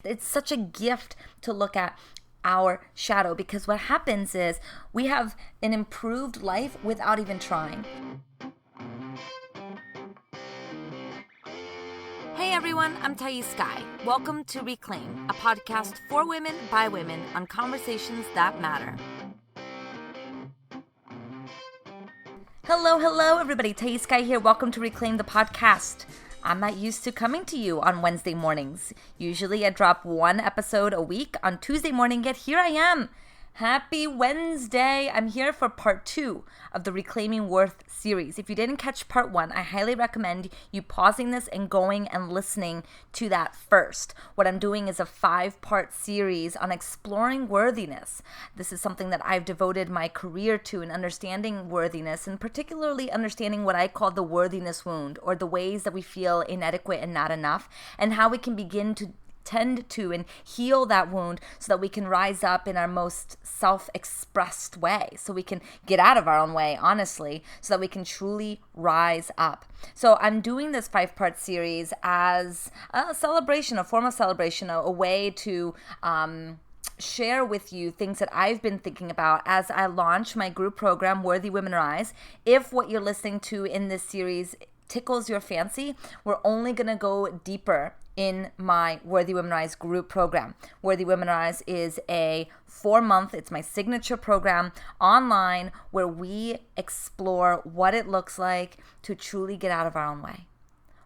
It's such a gift to look at our shadow, because what happens is we have an improved life without even trying. Hey everyone, I'm Thais Sky. Welcome to Reclaim, a podcast for women by women on conversations that matter. Hello everybody. Thais Sky here. Welcome to Reclaim the podcast. I'm not used to coming to you on Wednesday mornings. Usually I drop one episode a week on Tuesday morning, yet here I am. Happy Wednesday. I'm here for part 2 of the Reclaiming Worth series. If you didn't catch part 1, I highly recommend you pausing this and going and listening to that first. What I'm doing is a 5-part series on exploring worthiness. This is something that I've devoted my career to in understanding worthiness, and particularly understanding what I call the worthiness wound, or the ways that we feel inadequate and not enough, and how we can begin to tend to and heal that wound so that we can rise up in our most self-expressed way, so we can get out of our own way, honestly, so that we can truly rise up. So I'm doing this 5-part series as a celebration, a form of celebration, a way to share with you things that I've been thinking about as I launch my group program, Worthy Women Rise. If what you're listening to in this series tickles your fancy, we're only going to go deeper in my Worthy Women Rise group program. Worthy Women Rise is a 4-month, it's my signature program online, where we explore what it looks like to truly get out of our own way,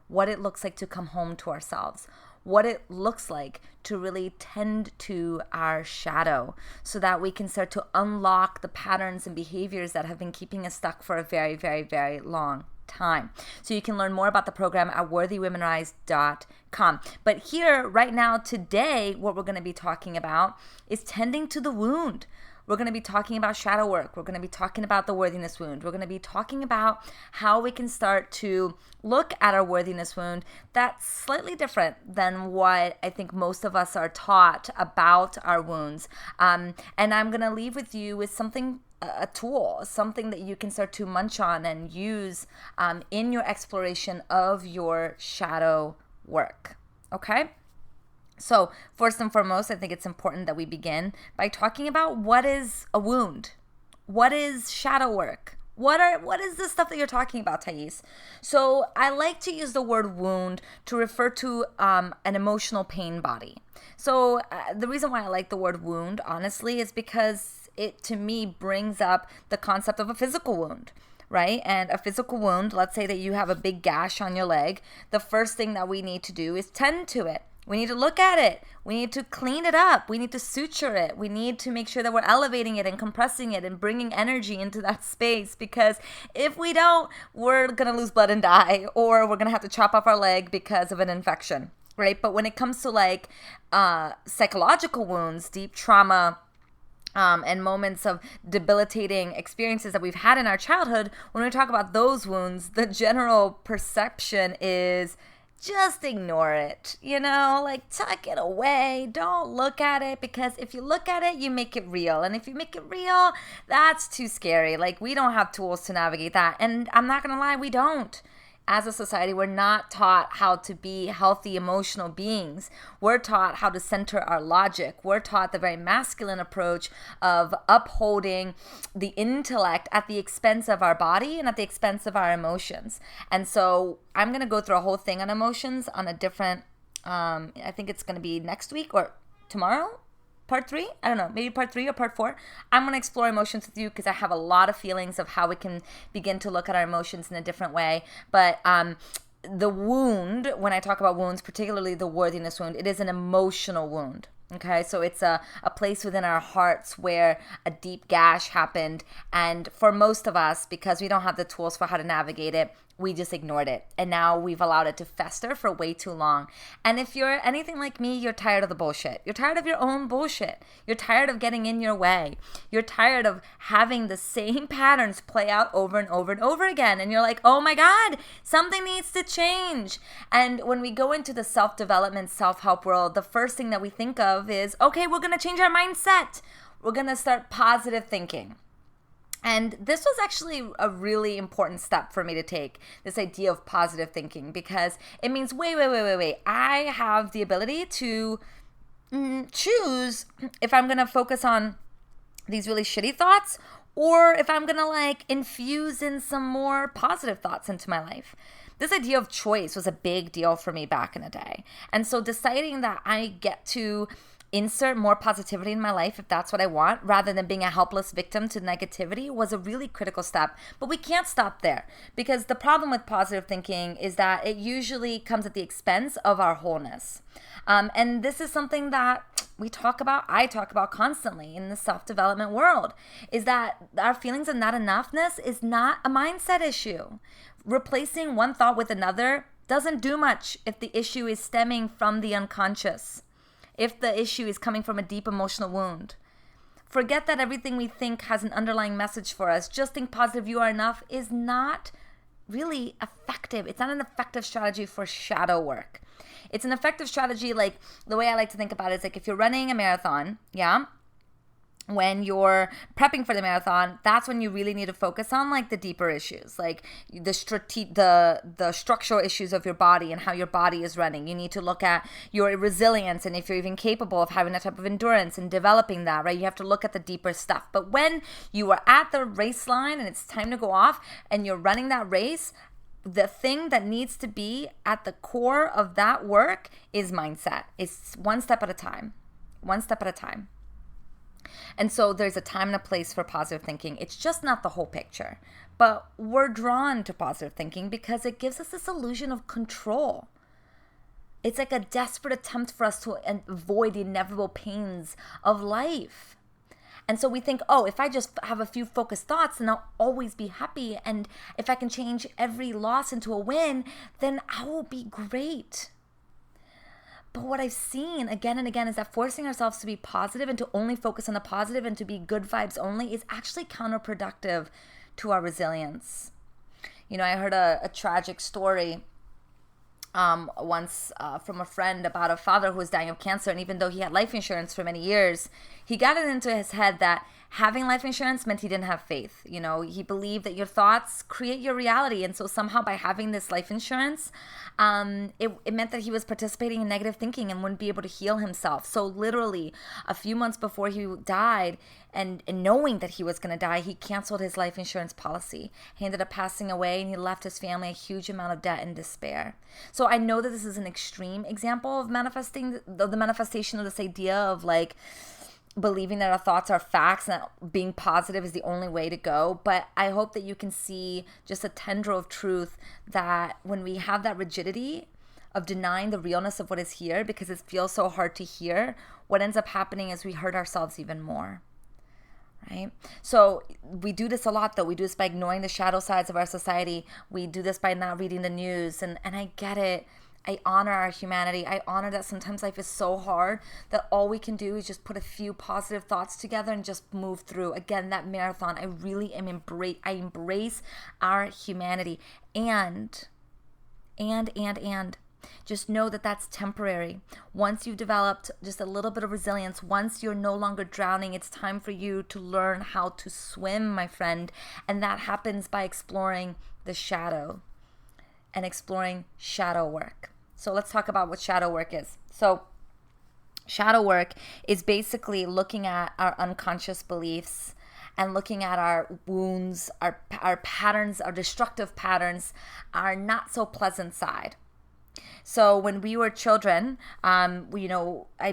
what it looks like to come home to ourselves, what it looks like to really tend to our shadow, so that we can start to unlock the patterns and behaviors that have been keeping us stuck for a very, very, very long time. So you can learn more about the program at worthywomenrise.com. But here, right now, today, what we're going to be talking about is tending to the wound. We're going to be talking about shadow work. We're going to be talking about the worthiness wound. We're going to be talking about how we can start to look at our worthiness wound that's slightly different than what I think most of us are taught about our wounds. And I'm going to leave with you with something, a tool, something that you can start to munch on and use in your exploration of your shadow work. Okay? So first and foremost, I think it's important that we begin by talking about what is a wound. What is shadow work? What is the stuff that you're talking about, Thais? So I like to use the word wound to refer to an emotional pain body. So the reason why I like the word wound, honestly, is because it, to me, brings up the concept of a physical wound, right? And a physical wound, let's say that you have a big gash on your leg. The first thing that we need to do is tend to it. We need to look at it. We need to clean it up. We need to suture it. We need to make sure that we're elevating it and compressing it and bringing energy into that space, because if we don't, we're going to lose blood and die, or we're going to have to chop off our leg because of an infection, right? But when it comes to like psychological wounds, deep trauma, and moments of debilitating experiences that we've had in our childhood, when we talk about those wounds, the general perception is just ignore it, like tuck it away. Don't look at it, because if you look at it, you make it real. And if you make it real, that's too scary. Like, we don't have tools to navigate that. And I'm not going to lie, we don't. As a society, we're not taught how to be healthy emotional beings. We're taught how to center our logic. We're taught the very masculine approach of upholding the intellect at the expense of our body and at the expense of our emotions. And so I'm going to go through a whole thing on emotions on a different, I think it's going to be next week or tomorrow. Part 3? I don't know, maybe part 3 or part 4. I'm going to explore emotions with you, because I have a lot of feelings of how we can begin to look at our emotions in a different way. But the wound, when I talk about wounds, particularly the worthiness wound, it is an emotional wound. Okay, so it's a place within our hearts where a deep gash happened. And for most of us, because we don't have the tools for how to navigate it, we just ignored it. And now we've allowed it to fester for way too long. And if you're anything like me, you're tired of the bullshit. You're tired of your own bullshit. You're tired of getting in your way. You're tired of having the same patterns play out over and over and over again. And you're like, oh my God, something needs to change. And when we go into the self-development, self-help world, the first thing that we think of is, okay, we're going to change our mindset. We're going to start positive thinking. And this was actually a really important step for me to take, this idea of positive thinking, because it means, wait. I have the ability to choose if I'm going to focus on these really shitty thoughts or if I'm going to like infuse in some more positive thoughts into my life. This idea of choice was a big deal for me back in the day. And so deciding that I get to insert more positivity in my life if that's what I want, rather than being a helpless victim to negativity, was a really critical step. But we can't stop there, because the problem with positive thinking is that it usually comes at the expense of our wholeness. And this is something that I talk about constantly in the self-development world, is that our feelings of not enoughness is not a mindset issue. Replacing one thought with another doesn't do much if the issue is stemming from the unconscious, if the issue is coming from a deep emotional wound. Forget that everything we think has an underlying message for us. Just think positive, you are enough is not really effective. It's not an effective strategy for shadow work. It's an effective strategy, like the way I like to think about it is like if you're running a marathon, when you're prepping for the marathon, that's when you really need to focus on like the deeper issues, like the structural issues of your body and how your body is running. You need to look at your resilience and if you're even capable of having that type of endurance and developing that, right? You have to look at the deeper stuff. But when you are at the race line and it's time to go off and you're running that race, the thing that needs to be at the core of that work is mindset. It's one step at a time. And so there's a time and a place for positive thinking. It's just not the whole picture. But we're drawn to positive thinking because it gives us this illusion of control. It's like a desperate attempt for us to avoid the inevitable pains of life. And so we think, oh, if I just have a few focused thoughts, then I'll always be happy. And if I can change every loss into a win, then I will be great. But what I've seen again and again is that forcing ourselves to be positive and to only focus on the positive and to be good vibes only is actually counterproductive to our resilience. You know, I heard a tragic story once from a friend about a father who was dying of cancer. And even though he had life insurance for many years, he got it into his head that having life insurance meant he didn't have faith. You know, he believed that your thoughts create your reality. And so somehow by having this life insurance, it meant that he was participating in negative thinking and wouldn't be able to heal himself. So literally a few months before he died, and knowing that he was going to die, he canceled his life insurance policy. He ended up passing away, and he left his family a huge amount of debt and despair. So I know that this is an extreme example of manifesting the manifestation of this idea of like believing that our thoughts are facts and that being positive is the only way to go. But I hope that you can see just a tendril of truth that when we have that rigidity of denying the realness of what is here because it feels so hard to hear, what ends up happening is we hurt ourselves even more. Right? So we do this a lot, though. We do this by ignoring the shadow sides of our society. We do this by not reading the news. And I get it. I honor our humanity. I honor that sometimes life is so hard that all we can do is just put a few positive thoughts together and just move through. Again, that marathon, I really am I embrace our humanity. And just know that that's temporary. Once you've developed just a little bit of resilience, once you're no longer drowning, it's time for you to learn how to swim, my friend. And that happens by exploring the shadow and exploring shadow work. So let's talk about what shadow work is. So shadow work is basically looking at our unconscious beliefs and looking at our wounds, our patterns, our destructive patterns, our not so pleasant side. So when we were children, I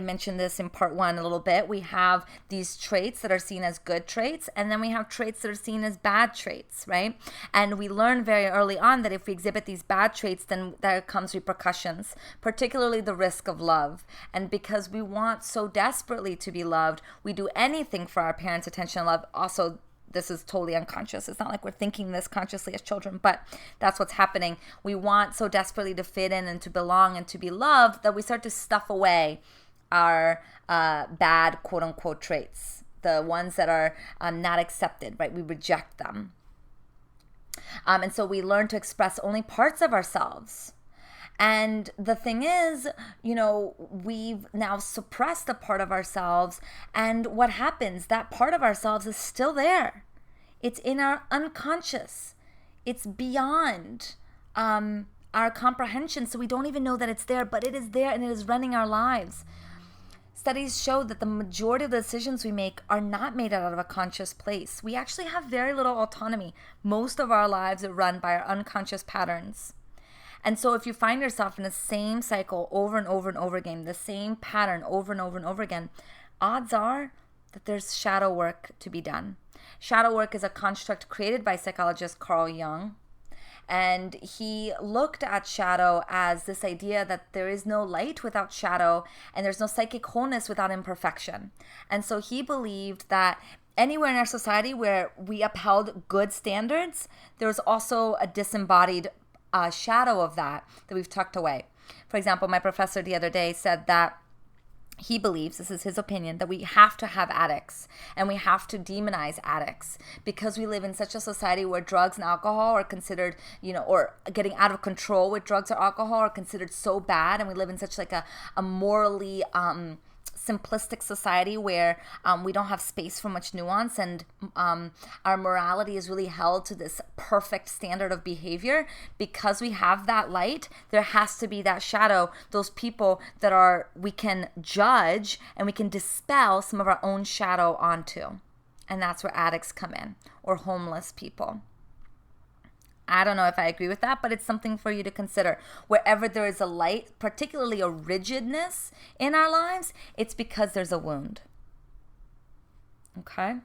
mentioned this in part 1 a little bit. We have these traits that are seen as good traits, and then we have traits that are seen as bad traits, right? And we learn very early on that if we exhibit these bad traits, then there comes repercussions, particularly the risk of love. And because we want so desperately to be loved, we do anything for our parents' attention and love. Also, this is totally unconscious. It's not like we're thinking this consciously as children, but that's what's happening. We want so desperately to fit in and to belong and to be loved that we start to stuff away our bad, quote unquote, traits, the ones that are not accepted, right? We reject them. And so we learn to express only parts of ourselves. And the thing is, we've now suppressed a part of ourselves. And what happens? That part of ourselves is still there. It's in our unconscious. It's beyond our comprehension. So we don't even know that it's there, but it is there and it is running our lives. Studies show that the majority of the decisions we make are not made out of a conscious place. We actually have very little autonomy. Most of our lives are run by our unconscious patterns. And so if you find yourself in the same cycle over and over and over again, the same pattern over and over and over again, odds are that there's shadow work to be done. Shadow work is a construct created by psychologist Carl Jung. And he looked at shadow as this idea that there is no light without shadow and there's no psychic wholeness without imperfection. And so he believed that anywhere in our society where we upheld good standards, there was also a disembodied shadow of that we've tucked away. For example, my professor the other day said that he believes, this is his opinion, that we have to have addicts and we have to demonize addicts because we live in such a society where drugs and alcohol are considered, or getting out of control with drugs or alcohol are considered so bad. And we live in such like a morally simplistic society where we don't have space for much nuance, and our morality is really held to this perfect standard of behavior. Because we have that light, there has to be that shadow, those people that we can judge and we can dispel some of our own shadow onto. And that's where addicts come in, or homeless people. I don't know if I agree with that, but it's something for you to consider. Wherever there is a light, particularly a rigidness in our lives, it's because there's a wound. Okay?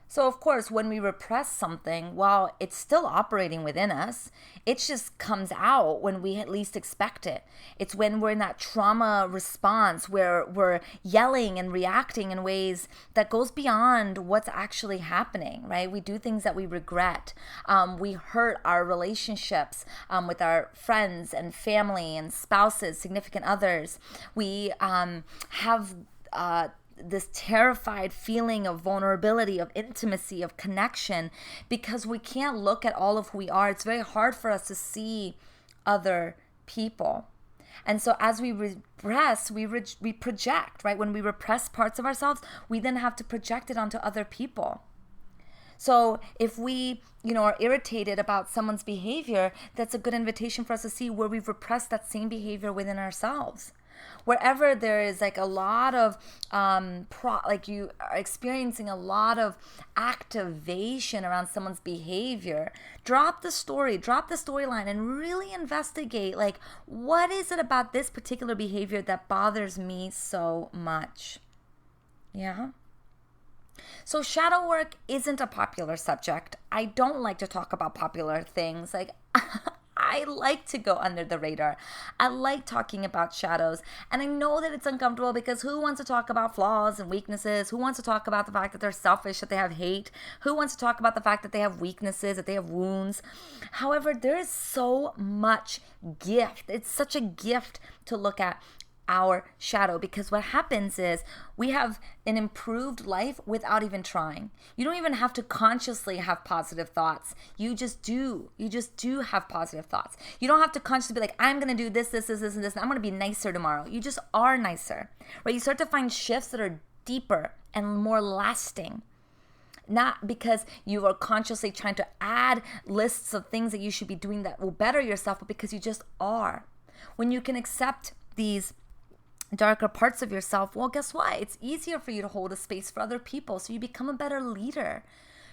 So, of course, when we repress something, while it's still operating within us, it just comes out when we at least expect it. It's when we're in that trauma response where we're yelling and reacting in ways that goes beyond what's actually happening, right? We do things that we regret. We hurt our relationships with our friends and family and spouses, significant others. We have this terrified feeling of vulnerability, of intimacy, of connection, because we can't look at all of who we are. It's very hard for us to see other people. And so as we repress, we project, right? When we repress parts of ourselves, we then have to project it onto other people. So if we, are irritated about someone's behavior, that's a good invitation for us to see where we've repressed that same behavior within ourselves. Wherever there is like a lot of, you are experiencing a lot of activation around someone's behavior, drop the storyline and really investigate, like, what is it about this particular behavior that bothers me so much? Yeah. So shadow work isn't a popular subject. I don't like to talk about popular things. Like, I like to go under the radar. I like talking about shadows. And I know that it's uncomfortable because who wants to talk about flaws and weaknesses? Who wants to talk about the fact that they're selfish, that they have hate? Who wants to talk about the fact that they have weaknesses, that they have wounds? However, there is so much gift. It's such a gift to look at our shadow, because what happens is we have an improved life without even trying. You don't even have to consciously have positive thoughts. You just do have positive thoughts. You don't have to consciously be like, I'm going to do this, and this, and I'm going to be nicer tomorrow. You just are nicer, right? You start to find shifts that are deeper and more lasting. Not because you are consciously trying to add lists of things that you should be doing that will better yourself, but because you just are. When you can accept these darker parts of yourself, well, guess what? It's easier for you to hold a space for other people. So you become a better leader.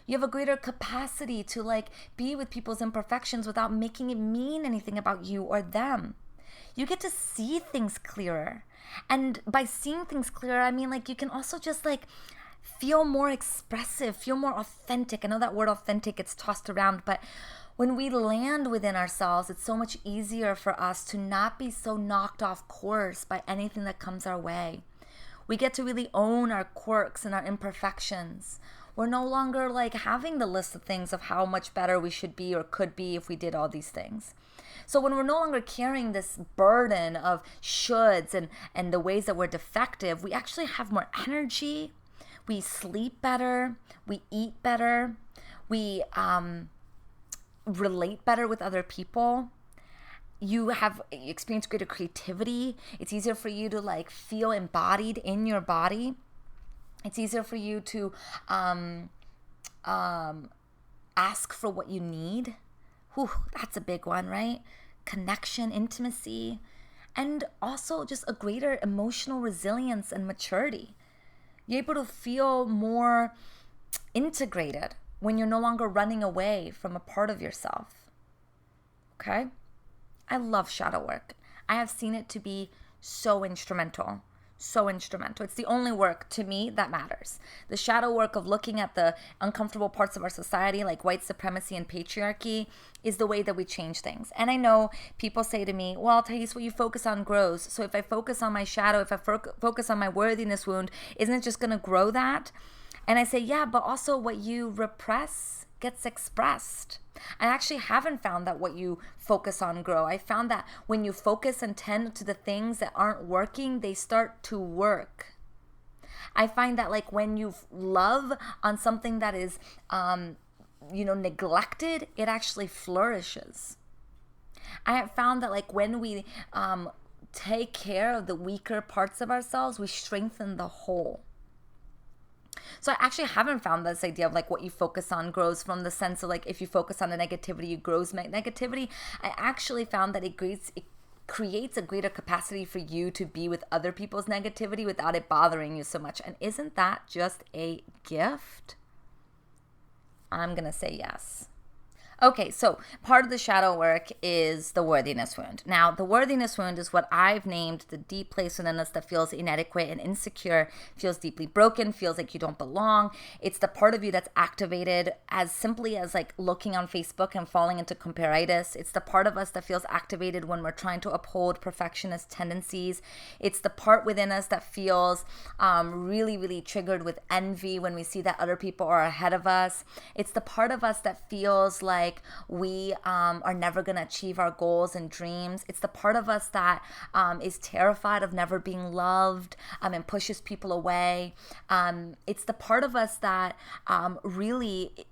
You have a greater capacity to be with people's imperfections without making it mean anything about you or them. You get to see things clearer. And by seeing things clearer, I mean you can also just feel more expressive, feel more authentic. I know that word authentic gets tossed around, but when we land within ourselves, it's so much easier for us to not be so knocked off course by anything that comes our way. We get to really own our quirks and our imperfections. We're no longer having the list of things of how much better we should be or could be if we did all these things. So when we're no longer carrying this burden of shoulds and the ways that we're defective, we actually have more energy. We sleep better. We eat better. We relate better with other people. You experience greater creativity. It's easier for you to feel embodied in your body. It's easier for you to ask for what you need. Whew, that's a big one, right? Connection, intimacy. and also just a greater emotional resilience and maturity. You're able to feel more integrated when you're no longer running away from a part of yourself. Okay? I love shadow work. I have seen it to be so instrumental. So instrumental. It's the only work to me that matters. The shadow work of looking at the uncomfortable parts of our society, like white supremacy and patriarchy, is the way that we change things. And I know people say to me, well, Thais, what you focus on grows. So if I focus on my shadow, if I focus on my worthiness wound, isn't it just going to grow that? And I say, yeah, but also what you repress gets expressed. I actually haven't found that what you focus on grow. I found that when you focus and tend to the things that aren't working, they start to work. I find that like when you love on something that is, neglected, it actually flourishes. I have found that like when we take care of the weaker parts of ourselves, we strengthen the whole. So I actually haven't found this idea of like what you focus on grows from the sense of like if you focus on the negativity, it grows negativity. I actually found that it creates a greater capacity for you to be with other people's negativity without it bothering you so much. And isn't that just a gift? I'm going to say yes. Okay, so part of the shadow work is the worthiness wound. Now, the worthiness wound is what I've named the deep place within us that feels inadequate and insecure, feels deeply broken, feels like you don't belong. It's the part of you that's activated as simply as like looking on Facebook and falling into comparitis. It's the part of us that feels activated when we're trying to uphold perfectionist tendencies. It's the part within us that feels really, really triggered with envy when we see that other people are ahead of us. It's the part of us that feels like we are never going to achieve our goals and dreams. It's the part of us that is terrified of never being loved and pushes people away. It's the part of us that really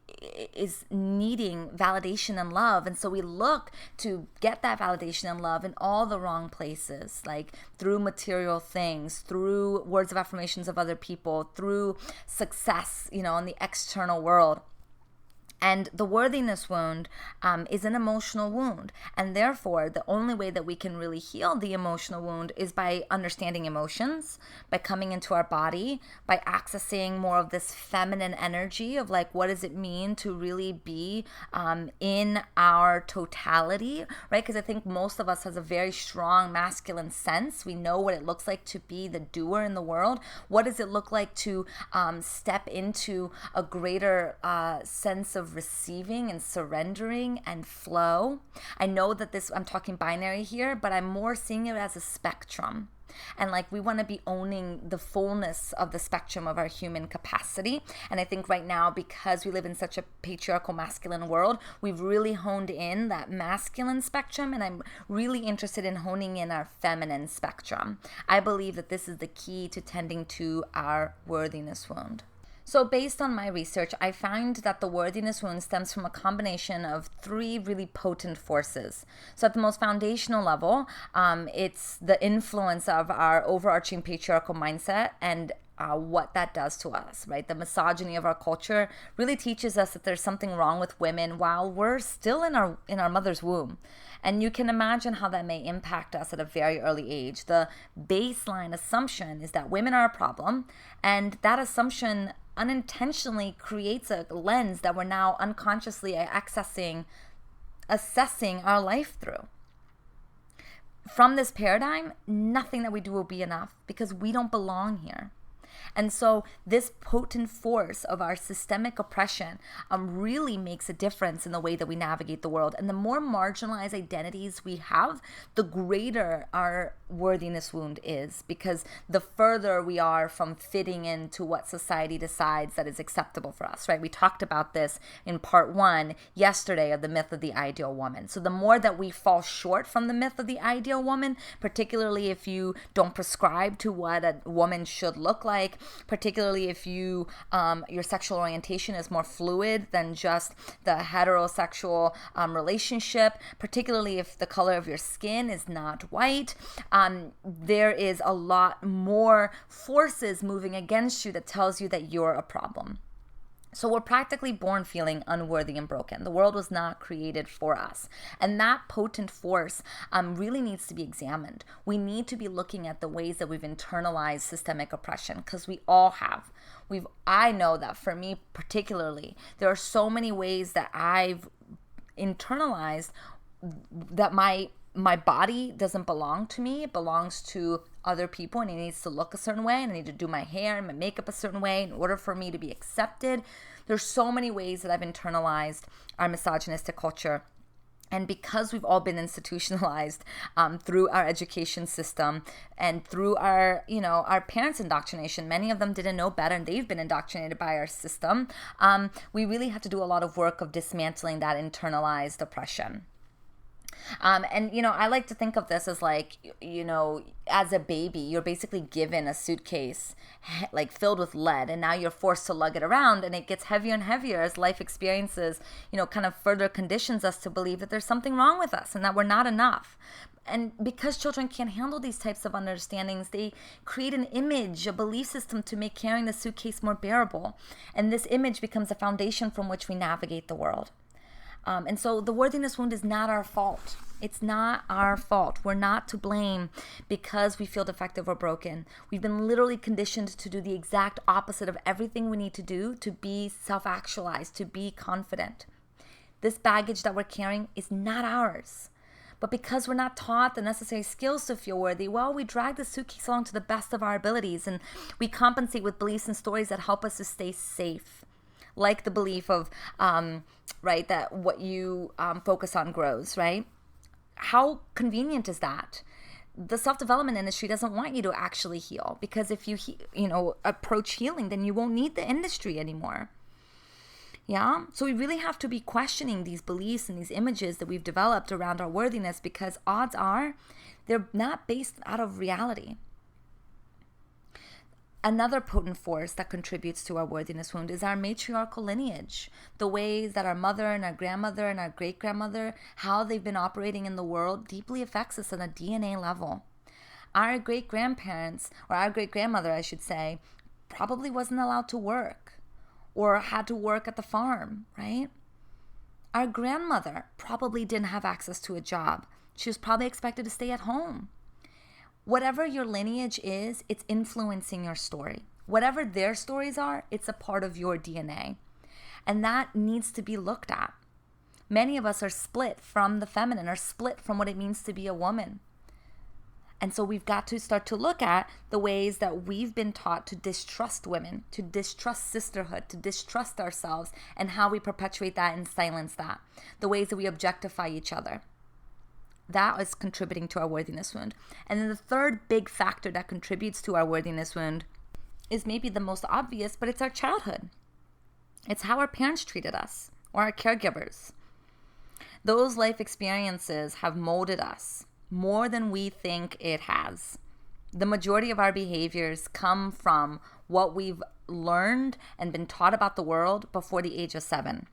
is needing validation and love. And so we look to get that validation and love in all the wrong places, like through material things, through words of affirmations of other people, through success, in the external world. And the worthiness wound is an emotional wound. And therefore, the only way that we can really heal the emotional wound is by understanding emotions, by coming into our body, by accessing more of this feminine energy of like, what does it mean to really be in our totality, right? Because I think most of us has a very strong masculine sense. We know what it looks like to be the doer in the world. What does it look like to step into a greater sense of receiving and surrendering and flow? I know that I'm talking binary here, but I'm more seeing it as a spectrum. And like we want to be owning the fullness of the spectrum of our human capacity. And I think right now, because we live in such a patriarchal masculine world, we've really honed in that masculine spectrum. And I'm really interested in honing in our feminine spectrum. I believe that this is the key to tending to our worthiness wound. So based on my research, I find that the worthiness wound stems from a combination of three really potent forces. So at the most foundational level, it's the influence of our overarching patriarchal mindset and what that does to us, right? The misogyny of our culture really teaches us that there's something wrong with women while we're still in our mother's womb. And you can imagine how that may impact us at a very early age. The baseline assumption is that women are a problem, and that assumption unintentionally creates a lens that we're now unconsciously assessing our life through. From this paradigm, nothing that we do will be enough because we don't belong here. And so this potent force of our systemic oppression really makes a difference in the way that we navigate the world. And the more marginalized identities we have, the greater our worthiness wound is, because the further we are from fitting into what society decides that is acceptable for us, right? We talked about this in part 1 yesterday of the myth of the ideal woman. So the more that we fall short from the myth of the ideal woman, particularly if you don't prescribe to what a woman should look like, particularly if you your sexual orientation is more fluid than just the heterosexual relationship, particularly if the color of your skin is not white, there is a lot more forces moving against you that tells you that you're a problem. So we're practically born feeling unworthy and broken. The world was not created for us. And that potent force really needs to be examined. We need to be looking at the ways that we've internalized systemic oppression, because we all have. I know that for me particularly, there are so many ways that I've internalized that my body doesn't belong to me. It belongs to other people, and it needs to look a certain way, and I need to do my hair and my makeup a certain way in order for me to be accepted. There's so many ways that I've internalized our misogynistic culture. And because we've all been institutionalized through our education system and through our parents' indoctrination, many of them didn't know better and they've been indoctrinated by our system. We really have to do a lot of work of dismantling that internalized oppression. I like to think of this as like, as a baby, you're basically given a suitcase like filled with lead, and now you're forced to lug it around, and it gets heavier and heavier as life experiences, kind of further conditions us to believe that there's something wrong with us and that we're not enough. And because children can't handle these types of understandings, they create an image, a belief system to make carrying the suitcase more bearable. And this image becomes a foundation from which we navigate the world. And so the worthiness wound is not our fault. It's not our fault. We're not to blame because we feel defective or broken. We've been literally conditioned to do the exact opposite of everything we need to do to be self-actualized, to be confident. This baggage that we're carrying is not ours. But because we're not taught the necessary skills to feel worthy, well, we drag the suitcase along to the best of our abilities, and we compensate with beliefs and stories that help us to stay safe. Like the belief of, that what you focus on grows, right? How convenient is that? The self-development industry doesn't want you to actually heal, because if you, approach healing, then you won't need the industry anymore. Yeah? So we really have to be questioning these beliefs and these images that we've developed around our worthiness, because odds are they're not based out of reality. Another potent force that contributes to our worthiness wound is our matriarchal lineage. The ways that our mother and our grandmother and our great-grandmother, how they've been operating in the world, deeply affects us on a DNA level. Our great-grandparents, or our great-grandmother, I should say, probably wasn't allowed to work or had to work at the farm, right? Our grandmother probably didn't have access to a job. She was probably expected to stay at home. Whatever your lineage is, it's influencing your story. Whatever their stories are, it's a part of your DNA. And that needs to be looked at. Many of us are split from the feminine, are split from what it means to be a woman. And so we've got to start to look at the ways that we've been taught to distrust women, to distrust sisterhood, to distrust ourselves, and how we perpetuate that and silence that. The ways that we objectify each other. That is contributing to our worthiness wound. And then the third big factor that contributes to our worthiness wound is maybe the most obvious, but it's our childhood. It's how our parents treated us, or our caregivers. Those life experiences have molded us more than we think it has. The majority of our behaviors come from what we've learned and been taught about the world before the age of 7.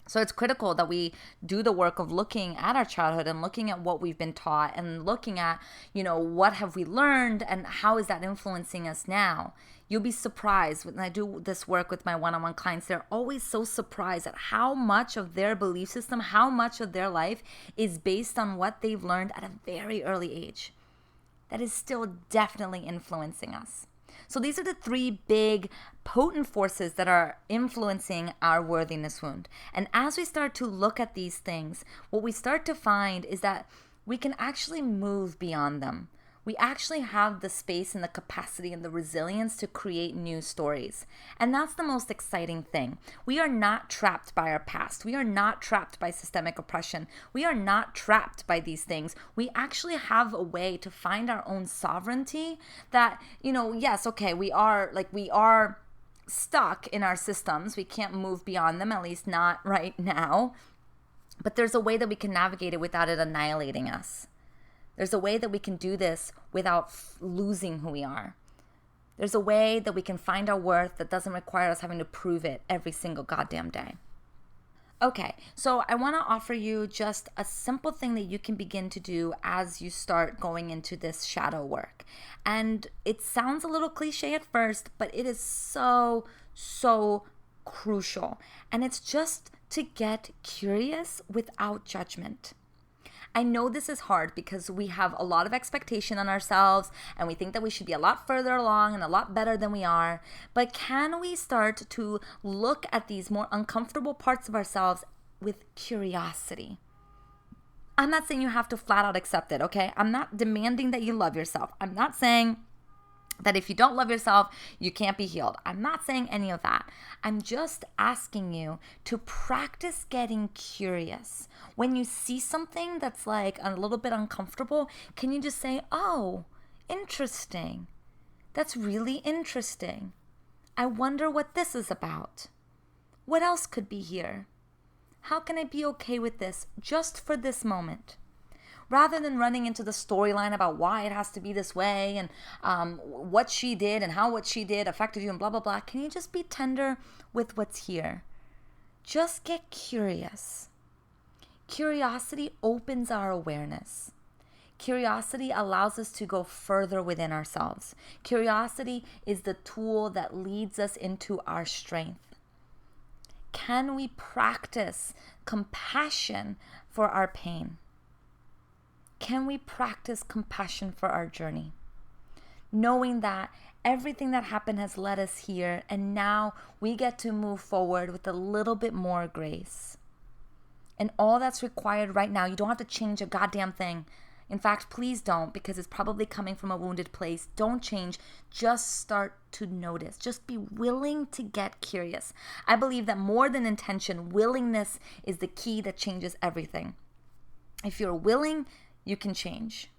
So it's critical that we do the work of looking at our childhood and looking at what we've been taught and looking at, what have we learned and how is that influencing us now? You'll be surprised when I do this work with my one-on-one clients. They're always so surprised at how much of their belief system, how much of their life is based on what they've learned at a very early age. That is still definitely influencing us. So these are the 3 big potent forces that are influencing our worthiness wound. And as we start to look at these things, what we start to find is that we can actually move beyond them. We actually have the space and the capacity and the resilience to create new stories. And that's the most exciting thing. We are not trapped by our past. We are not trapped by systemic oppression. We are not trapped by these things. We actually have a way to find our own sovereignty that, yes, okay, we are stuck in our systems. We can't move beyond them, at least not right now. But there's a way that we can navigate it without it annihilating us. There's a way that we can do this without losing who we are. There's a way that we can find our worth that doesn't require us having to prove it every single goddamn day. Okay, so I want to offer you just a simple thing that you can begin to do as you start going into this shadow work. And it sounds a little cliche at first, but it is so crucial. And it's just to get curious without judgment. I know this is hard because we have a lot of expectation on ourselves and we think that we should be a lot further along and a lot better than we are. But can we start to look at these more uncomfortable parts of ourselves with curiosity? I'm not saying you have to flat out accept it, okay? I'm not demanding that you love yourself. I'm not saying that if you don't love yourself, you can't be healed. I'm not saying any of that. I'm just asking you to practice getting curious. When you see something that's like a little bit uncomfortable, can you just say, oh, interesting. That's really interesting. I wonder what this is about. What else could be here? How can I be okay with this just for this moment? Rather than running into the storyline about why it has to be this way and what she did and how what she did affected you and blah, blah, blah, can you just be tender with what's here? Just get curious. Curiosity opens our awareness. Curiosity allows us to go further within ourselves. Curiosity is the tool that leads us into our strength. Can we practice compassion for our pain? Can we practice compassion for our journey? Knowing that everything that happened has led us here, and now we get to move forward with a little bit more grace. And all that's required right now, you don't have to change a goddamn thing. In fact, please don't, because it's probably coming from a wounded place. Don't change. Just start to notice. Just be willing to get curious. I believe that more than intention, willingness is the key that changes everything. If you're willing, you can change.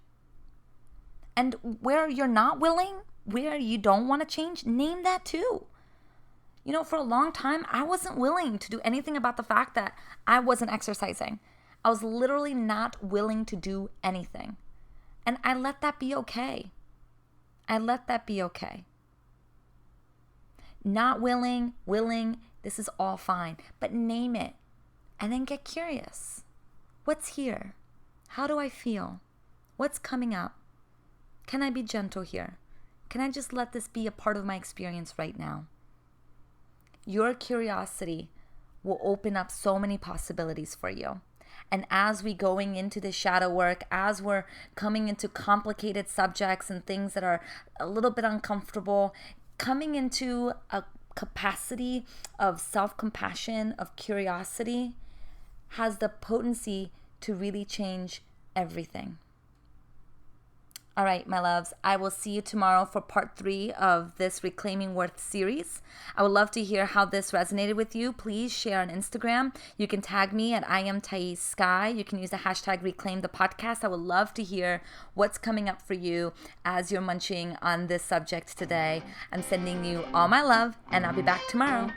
And where you're not willing, where you don't want to change, name that too. You know, for a long time, I wasn't willing to do anything about the fact that I wasn't exercising. I was literally not willing to do anything. And I let that be okay. I let that be okay. Not willing, this is all fine. But name it and then get curious. What's here? How do I feel? What's coming up? Can I be gentle here? Can I just let this be a part of my experience right now? Your curiosity will open up so many possibilities for you. And as we going into the shadow work, as we're coming into complicated subjects and things that are a little bit uncomfortable, coming into a capacity of self-compassion, of curiosity, has the potency to really change everything. All right, my loves, I will see you tomorrow for part 3 of this Reclaiming Worth series. I would love to hear how this resonated with you. Please share on Instagram. You can tag me at I am Thais Sky. You can use the hashtag Reclaim the Podcast. I would love to hear what's coming up for you as you're munching on this subject today. I'm sending you all my love, and I'll be back tomorrow.